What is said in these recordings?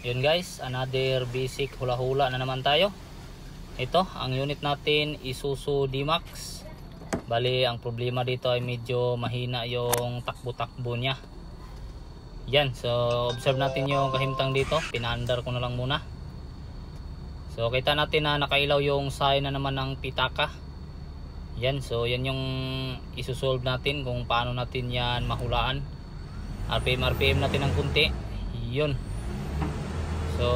Yun guys, another basic hula-hula na naman tayo. Ito, ang unit natin Isuzu D-Max. Bali, ang problema dito ay medyo mahina yung takbo-takbo niya. Yan, so observe natin yung kahimtang dito. Pinaandar ko na lang muna. So kita natin na nakailaw yung sign na naman ng pitaka. Yan, so yan yung isusolve natin kung paano natin yan mahulaan. RPM natin ng kunti. Yun. So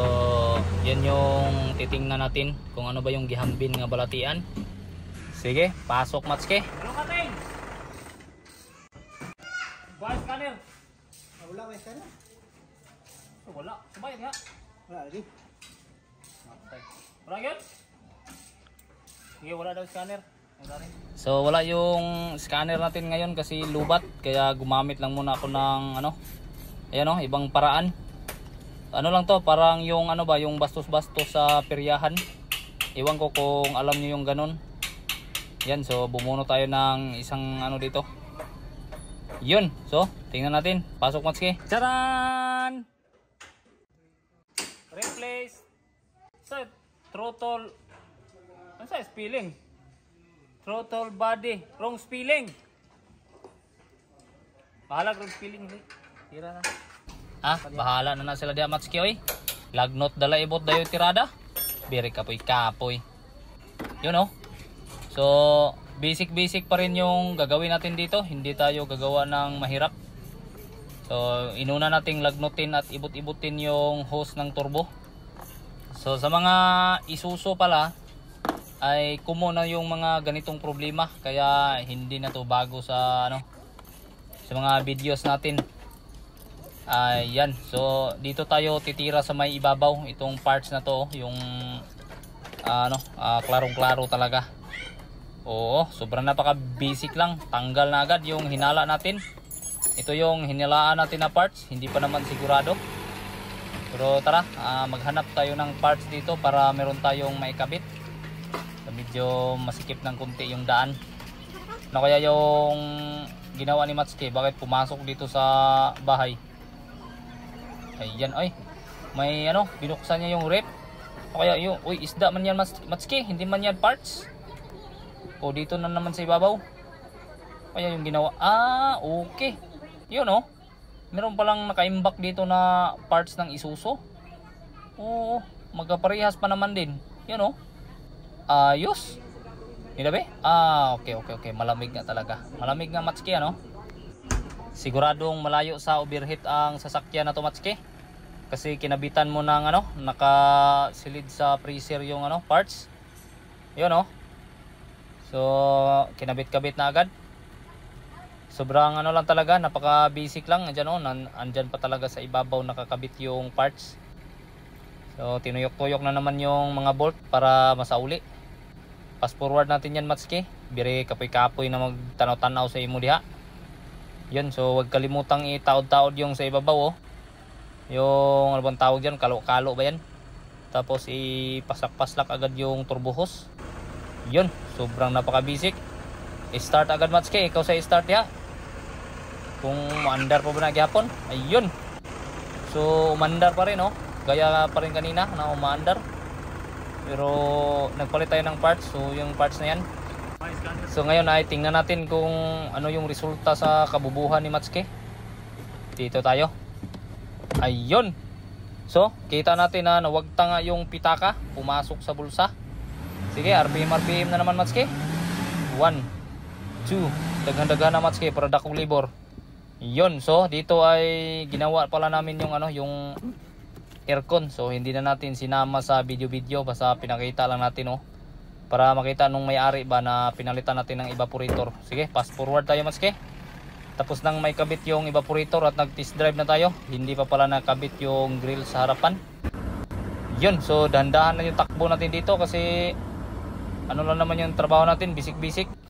yan yung titingnan natin kung ano ba yung gihambin nga balatian. Sige, pasok Matske. Ano ka ting? Buhay scanner. Wala may scanner? Wala, subayad nga. Wala lagi. Wala yun? Sige, wala daw scanner. So wala yung scanner natin ngayon kasi lubat, kaya gumamit lang muna ako ng ayan o, ibang paraan. Ano lang to, parang yung ano ba, yung bastos-bastos sa peryahan. Iwan ko kung alam niyo yung ganun. Yan, so bumuno tayo ng isang ano dito. Yun, so tingnan natin. Pasok Matske. Charan! Replace. Sa throttle. Ano sa spilling? Throttle body. Wrong spilling. Bahala wrong spilling. Tira na. Bahala na sila dia Matske oy. Lagnot dala ibot dayo tirada. Biri kapoy. Yun oh. So basic pa rin yung gagawin natin dito. Hindi tayo gagawa ng mahirap. So inuna nating lagnutin at ibot-ibutin yung hose ng turbo. So sa mga Isuzu pala ay common na yung mga ganitong problema, kaya hindi na to bago sa sa mga videos natin. Ayan, so dito tayo titira sa may ibabaw itong parts na to, yung klarong-klaro talaga. Oo, sobrang napaka basic lang. Tanggal na agad yung hinala natin. Ito yung hinilaan natin na parts, hindi pa naman sigurado. Pero tara, maghanap tayo ng parts dito para meron tayong maikabit. So, medyo masikip ng kunti yung daan. Ano kaya yung ginawa ni Matske? Bakit pumasok dito sa bahay? Ayan, ay may binuksan niya yung rep. O kaya yung, uy, isda man yan Matske, hindi man yan parts. O dito na naman sa ibabaw. Kaya yung ginawa, okay. Yun oh, meron palang nakaimbak dito na parts ng Isuzu. Oo, magkaparehas pa naman din. Yun oh, ayos. Hindi ba? Okay. Malamig nga talaga. Malamig nga Matske Siguradong malayo sa overheat ang sasakyan na to Matske. Kasi kinabitan mo ng nakasilid sa freezer yung parts. Yun oh. So kinabit-kabit na agad. Sobrang lang talaga, napaka basic lang. Andyan pa talaga sa ibabaw nakakabit yung parts. So tinuyok-tuyok na naman yung mga bolt para masauli. Fast forward natin yan Matske. Biri kapoy-kapoy na magtanaw-tanaw sa imo diha. Yun, so wag kalimutang itaod-taod yung sa ibabaw oh. Yung ano bang tawag dyan, kalo-kalo ba yan? Tapos ipasak-paslak agad yung turbo hose. Yun, sobrang napaka basic. I-start agad Matske, ikaw sa i-start ya. Kung umandar pa ba na gyapon? Ayun. So umandar pa rin oh. Gaya pa rin kanina na umandar. Pero nagpalit tayo ng parts, so yung parts na yan. So ngayon ay tingnan natin kung ano yung resulta sa kabubuhan ni Matske. Dito tayo. Ayun. So kita natin na nawagta nga yung pitaka, pumasok sa bulsa. Sige, RPM na naman Matske. 1, 2, daghan-daghan na Matske para dakong libor. Yun, so dito ay ginawa pala namin yung yung aircon. So hindi na natin sinama sa video, basta pinakita lang natin oh. Para makita nung may-ari ba na pinalitan natin ng evaporator. Sige, fast forward tayo Matske. Tapos nang may kabit yung evaporator at nag-test drive na tayo, hindi pa pala nakabit yung grill sa harapan. Yun, so dahan-dahan na yung takbo natin dito kasi lang naman yung trabaho natin, bisik-bisik.